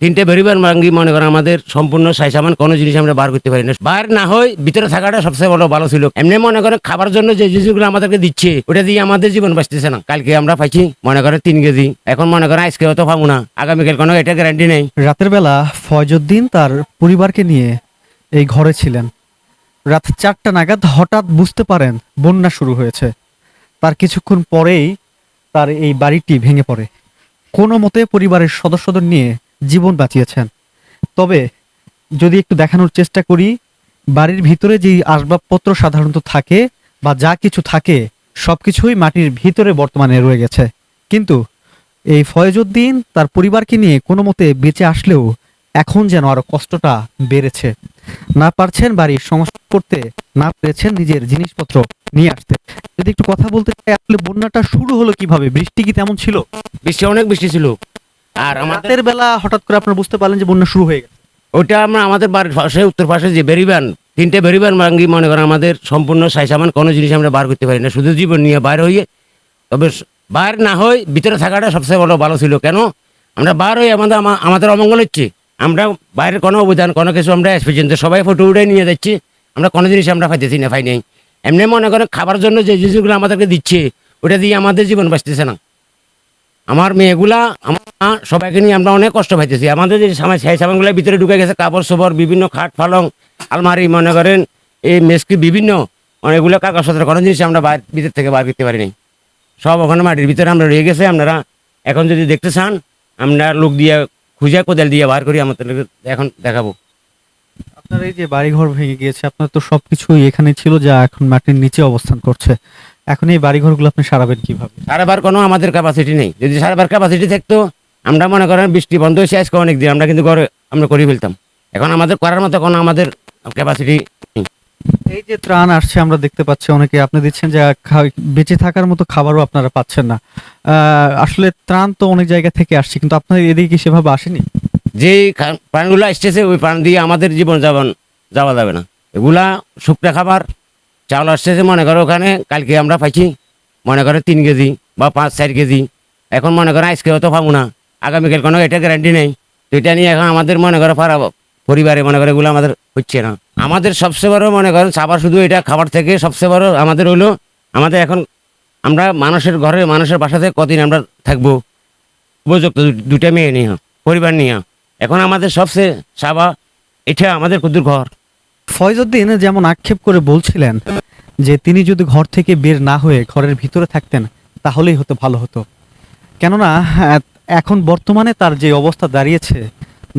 তিনটে পরিবার ভাঙ্গি মনে করেন আমাদের সম্পূর্ণ সাই সামান কোনো জিনিস আমরা বার করতে পারি না। বার না হয় ভিতরে থাকাটা সবচেয়ে বড় ভালো ছিল। এমনি মনে করেন খাবার জন্য যে জিনিসগুলো আমাদেরকে দিচ্ছে ওটা দিয়ে আমাদের জীবন বাঁচতেছে না। কালকে আমরা পাইছি মনে করেন 3 কেজি, এখন মনে করেন আজকে হয়তো পাবো না, আগামীকাল কোনো এটা গ্যারান্টি নেই। রাতের বেলা ফয়জউদ্দিন তার পরিবারকে নিয়ে এই ঘরে ছিলেন। রাত 4টা নাগাদ হঠাৎ বুঝতে পারেন বন্যা শুরু হয়েছে। তার কিছুক্ষণ পরেই তার এই বাড়িটি ভেঙে পড়ে। কোনো মতে পরিবারের সদস্যদের নিয়ে জীবন বাঁচিয়েছেন। তবে যদি একটু দেখানোর চেষ্টা করি, বাড়ির ভিতরে যেই আসবাবপত্র সাধারণত থাকে বা যা কিছু থাকে সবকিছুই মাটির ভিতরে বর্তমানে রয়ে গেছে। কিন্তু এই ফয়জউদ্দিন তার পরিবারকে নিয়ে কোনো মতে বেঁচে আসলেও এখন যেন আরো কষ্টটা বেড়েছে। না পারছেন বাড়ির সংস্কার করতে, না পেরেছেন নিজের জিনিসপত্র নিয়ে আসতে। যদি একটু কথা বলতে চাই, আসলে বন্যাটা শুরু হলো কিভাবে? বৃষ্টি কি তেমন ছিল? বৃষ্টি অনেক বৃষ্টি ছিল। আর আমাদের রাতের বেলা হঠাৎ করে আপনারা বুঝতে পারলেন যে বন্যা শুরু হয়ে গেছে? ওইটা আমরা আমাদের বাড়ির পাশে উত্তর পাশে যে বেরিবান, তিনটে বেরিবান ভাঙ্গি মনে করেন আমাদের সম্পূর্ণ সাই সামান কোনো জিনিস আমরা বার করতে পারি না, শুধু জীবন নিয়ে বাইরে হইয়ে। তবে বার না হয় ভিতরে থাকাটা সবচেয়ে বড় ভালো ছিল। কেন আমরা বার হয়ে আমাদের অমঙ্গল হচ্ছে। আমরা বাইরের কোনো অবদান কোনো কিছু আমরা আজ পর্যন্ত সবাই ফটো উঠে নিয়ে যাচ্ছি, আমরা কোনো জিনিস আমরা পাইতেছি না, পাই নাই। এমনি মনে করেন খাবার জন্য যে জিনিসগুলো আমাদেরকে দিচ্ছে ওটা দিয়ে আমাদের জীবন বাঁচতেছে না। আমার মেয়েগুলা আমার মা সবাইকে নিয়ে আমরা অনেক কষ্ট পাইতেছি। আমাদের যে সেই সামানগুলো ভিতরে ঢুকে গেছে, কাপড় চোপড় বিভিন্ন খাট পালং আলমারি মনে করেন এই মেসকি বিভিন্ন অনেকগুলো কাগজপত্র কোনো জিনিস আমরা ভিতর থেকে বার করতে পারি নাই। সব ওখানে মাটির ভিতরে আমরা রয়ে গেছে। আপনারা এখন যদি দেখতে চান আমরা লোক দিয়ে খুঁজে কোদাল দিয়ে বার করি, আমাদের এখন দেখাবো। আপনার এই যে বাড়িঘর ভেঙে গিয়েছে, আপনার তো সবকিছুই এখানে ছিল যা এখন মাটির নিচে অবস্থান করছে। এখন এই বাড়িঘরগুলো আপনি সারাবেন কিভাবে? সারাবার কোনো আমাদের ক্যাপাসিটি নেই। যদি সারাবার ক্যাপাসিটি থাকতো আমরা মনে করেন বৃষ্টি বন্ধ হয়েছে আজকে অনেক দিন, আমরা কিন্তু ঘরে আমরা করে ফেলতাম। এখন আমাদের করার মতো কোনো আমাদের ক্যাপাসিটি নেই। এই যে ত্রাণ আসছে আমরা দেখতে পাচ্ছি, অনেকে আপনি দিচ্ছেন যে বেঁচে থাকার মতো খাবারও আপনারা পাচ্ছেন না। আসলে ত্রাণ তো অনেক জায়গা থেকে আসছে, কিন্তু আপনার এদিকে কি সেভাবে আসেনি? যে প্রাণগুলো আসতেছে ওই প্রাণ দিয়ে আমাদের জীবন যাওয়া যাবে না। এগুলা শুকনা খাবার চাউল আসতেছে মনে করো ওখানে কালকে আমরা পাইছি মনে করো 3 কেজি বা 5-4 কেজি, এখন মনে করো আজকে হয়তো পাবো না, আগামীকাল কোনো এটা গ্যারান্টি নেই। তো এটা নিয়ে এখন আমাদের মনে করো পরিবারে মনে করো এগুলো আমাদের হচ্ছে না। আমাদের সবচেয়ে বড় মনে করেন খাবার শুধু এটা খাবার থেকে সবচেয়ে বড় আমাদের হইলো আমাদের এখন আমরা মানুষের ঘরে মানুষের বাসাতে কদিন আমরা থাকবো, উপযুক্ত দুটা মেয়ে নিয়ে পরিবার নিয়ে। এখন আমাদের সবচেয়ে সাবা এটা আমাদের কুদ্দুর ঘর। ফয়জউদ্দিন যেমন আক্ষেপ করে বলছিলেন যে তিনি যদি ঘর থেকে বের না হয়ে ঘরের ভিতরে থাকতেন তাহলেই হতো, ভালো হতো। কেননা এখন বর্তমানে তার যে অবস্থা দাঁড়িয়েছে,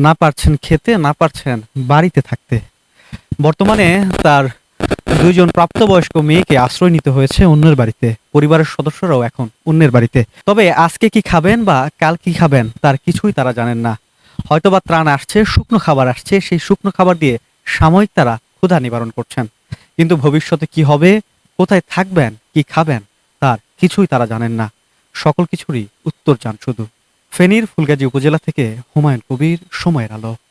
না পারছেন খেতে, না পারছেন বাড়িতে থাকতে। বর্তমানে তার 2জন প্রাপ্তবয়স্ক মেয়েকে আশ্রয় নিতে হয়েছে অন্যের বাড়িতে। পরিবারের সদস্যরাও এখন অন্যের বাড়িতে। তবে আজকে কি খাবেন বা কাল কি খাবেন তার কিছুই তারা জানেন না। হয়তোবা ত্রাণ আসছে, শুকনো খাবার আসছে, সেই শুকনো খাবার দিয়ে সাময়িক তারা ক্ষুধা নিবারণ করছেন। কিন্তু ভবিষ্যতে কি হবে, কোথায় থাকবেন, কি খাবেন তার কিছুই তারা জানেন না। সকল কিছুরই উত্তর চান শুধু। ফেনীর ফুলগাজী উপজেলা থেকে হুমায়ুন কবির, সময়ের আলো।